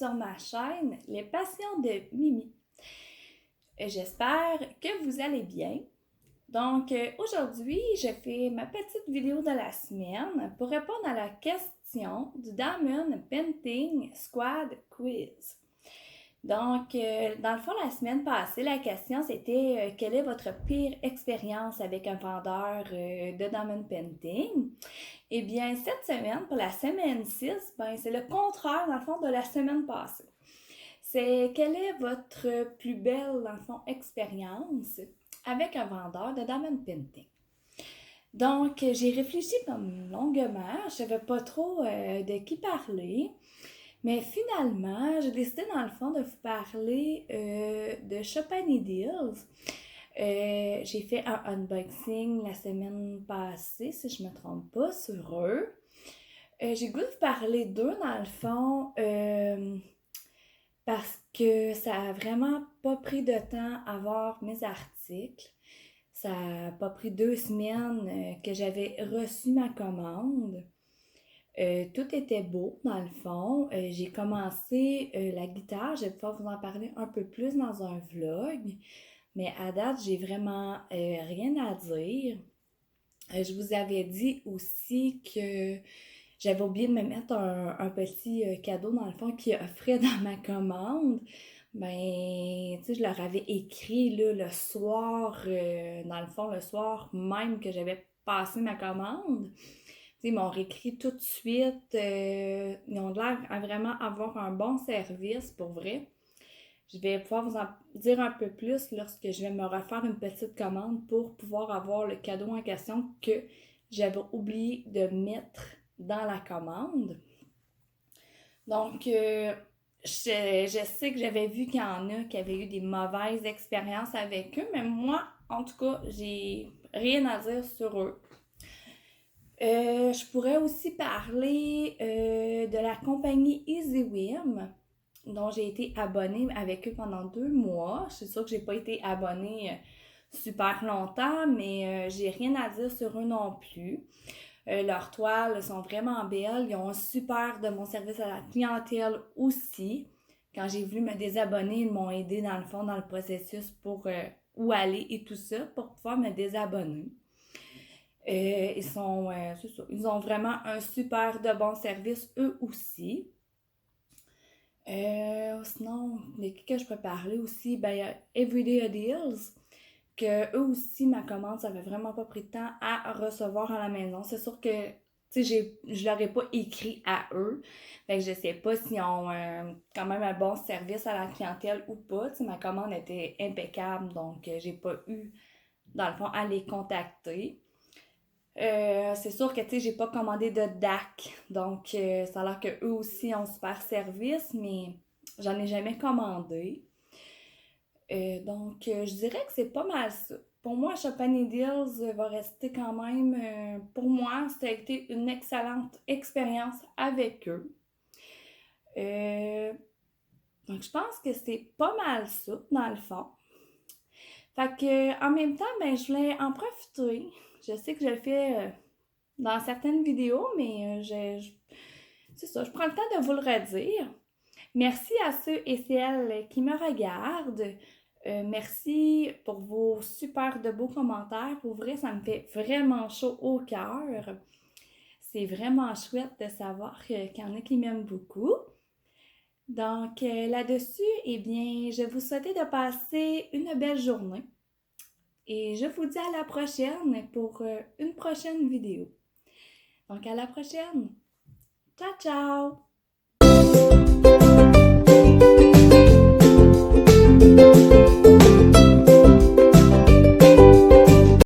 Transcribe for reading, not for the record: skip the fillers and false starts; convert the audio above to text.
sur ma chaîne Les Passions de Mimi. J'espère que vous allez bien. Donc aujourd'hui, je fais ma petite vidéo de la semaine pour répondre à la question du Diamond Painting Squad Quiz. Donc, dans le fond, la semaine passée, la question c'était quelle est votre pire expérience avec un vendeur de Diamond Painting? Eh bien, cette semaine, pour la semaine 6, c'est le contraire, dans le fond, de la semaine passée. C'est quelle est votre plus belle, dans le fond, expérience avec un vendeur de Diamond Painting? Donc, j'ai réfléchi comme longuement, je savais pas trop de qui parler. Mais finalement, j'ai décidé dans le fond de vous parler de Chopin Deals. J'ai fait un unboxing la semaine passée, si je ne me trompe pas, sur eux. J'ai goût de vous parler d'eux dans le fond parce que ça a vraiment pas pris de temps à voir mes articles. Ça n'a pas pris 2 semaines que j'avais reçu ma commande. Tout était beau dans le fond. J'ai commencé la guitare, je vais pouvoir vous en parler un peu plus dans un vlog, mais à date, j'ai vraiment rien à dire. Je vous avais dit aussi que j'avais oublié de me mettre un petit cadeau dans le fond qui offrait dans ma commande. Tu sais, je leur avais écrit là, le soir, dans le fond, le soir même que j'avais passé ma commande. Ils m'ont réécrit tout de suite. Ils ont l'air à vraiment avoir un bon service, pour vrai. Je vais pouvoir vous en dire un peu plus lorsque je vais me refaire une petite commande pour pouvoir avoir le cadeau en question que j'avais oublié de mettre dans la commande. Donc, je sais que j'avais vu qu'il y en a qui avaient eu des mauvaises expériences avec eux, mais moi, en tout cas, j'ai rien à dire sur eux. Je pourrais aussi parler de la compagnie EasyWim, dont j'ai été abonnée avec eux pendant 2 mois. Je suis sûre que j'ai pas été abonnée super longtemps, mais j'ai rien à dire sur eux non plus. Leurs toiles sont vraiment belles. Ils ont un super de mon service à la clientèle aussi. Quand j'ai voulu me désabonner, ils m'ont aidé dans le fond dans le processus pour où aller et tout ça pour pouvoir me désabonner. Ils ont vraiment un super de bon service eux aussi. Sinon, de qui que je peux parler aussi? Il y a Everyday Deals, que eux aussi, ma commande, ça avait vraiment pas pris de temps à recevoir à la maison. C'est sûr que, je leur ai pas écrit à eux. Fait que je sais pas s'ils ont quand même un bon service à la clientèle ou pas. Ma commande était impeccable, donc j'ai pas eu, dans le fond, à les contacter. C'est sûr que j'ai pas commandé de DAC, donc ça a l'air qu'eux aussi ont super service, mais j'en ai jamais commandé. Je dirais que c'est pas mal ça. Pour moi, Chopin Deals va rester quand même, pour moi, ça a été une excellente expérience avec eux. Donc je pense que c'est pas mal ça, dans le fond. Fait que, en même temps, je voulais en profiter. Je sais que je le fais dans certaines vidéos, mais c'est ça, je prends le temps de vous le redire. Merci à ceux et celles qui me regardent. Merci pour vos super de beaux commentaires. Pour vrai, ça me fait vraiment chaud au cœur. C'est vraiment chouette de savoir qu'il y en a qui m'aiment beaucoup. Donc là-dessus, eh bien, je vous souhaite de passer une belle journée. Et je vous dis à la prochaine pour une prochaine vidéo. Donc à la prochaine. Ciao, ciao!